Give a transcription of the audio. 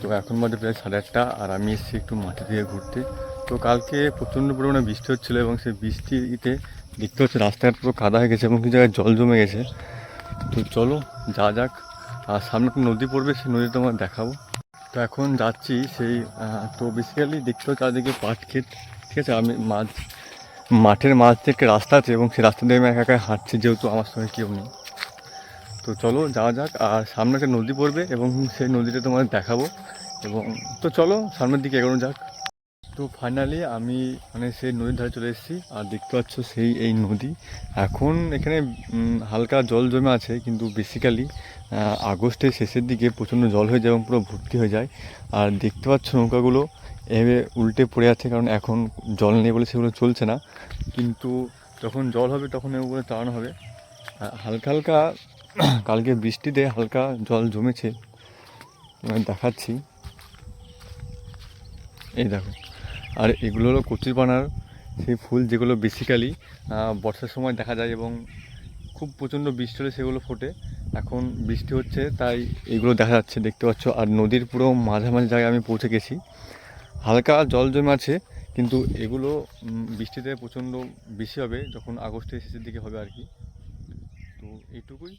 তো এখন বাজে প্রায় 8:30 আর আমি এসেছি একটু মাঠে থেকে ঘুরতে। তো কালকে প্রচণ্ড পরিমাণে বৃষ্টি হচ্ছিলো এবং সেই বৃষ্টিতে দেখতে হচ্ছে রাস্তাঘাট পুরো কাদা হয়ে গেছে এবং কিছু জায়গায় জল জমে গেছে। তো চলো যা যাক, আর সামনে একটা নদী পড়বে, সেই নদী তোমার দেখাবো। তো এখন যাচ্ছি সেই তো বেসিক্যালি দেখতে হচ্ছে চারদিকে পাট ক্ষেত, ঠিক আছে। আমি মাঠের মাঝ থেকে রাস্তা আছে এবং সেই রাস্তা দিয়ে আমি একা একা হাঁটছি, যেহেতু আমার সঙ্গে কেউ নেই। তো চলো যাওয়া যাক, আর সামনে একটা নদী পড়বে এবং সেই নদীটা তোমার দেখাবো। এবং তো চলো সামনের দিকে এগোনো যাক। তো ফাইনালি আমি মানে সেই নদীর ধারে চলে এসেছি, আর দেখতে পাচ্ছ সেই এই নদী। এখন এখানে হালকা জল জমে আছে, কিন্তু বেসিক্যালি আগস্টের শেষের দিকে প্রচণ্ড জল হয়ে যায় এবং পুরো ভর্তি হয়ে যায়। আর দেখতে পাচ্ছ নৌকাগুলো এভাবে উল্টে পড়ে আছে, কারণ এখন জল নেই বলে সেগুলো চলছে না। কিন্তু যখন জল হবে তখন এগুলো চালানো হবে। হালকা হালকা কালকে বৃষ্টিতে হালকা জল জমেছে, দেখাচ্ছি, এই দেখো। আর এগুলো হলো কচুরিপানার সেই ফুল, যেগুলো বেসিক্যালি বর্ষার সময় দেখা যায় এবং খুব প্রচণ্ড বৃষ্টি হলে সেগুলো ফোটে। এখন বৃষ্টি হচ্ছে তাই এগুলো দেখা যাচ্ছে, দেখতে পাচ্ছ। আর নদীর পুরো মাঝামাঝি জায়গায় আমি পৌঁছে গেছি। হালকা জল জমে আছে, কিন্তু এগুলো বৃষ্টিতে প্রচণ্ড বেশি হবে যখন আগস্টের শেষের দিকে হবে আর কি। তো এইটুকুই।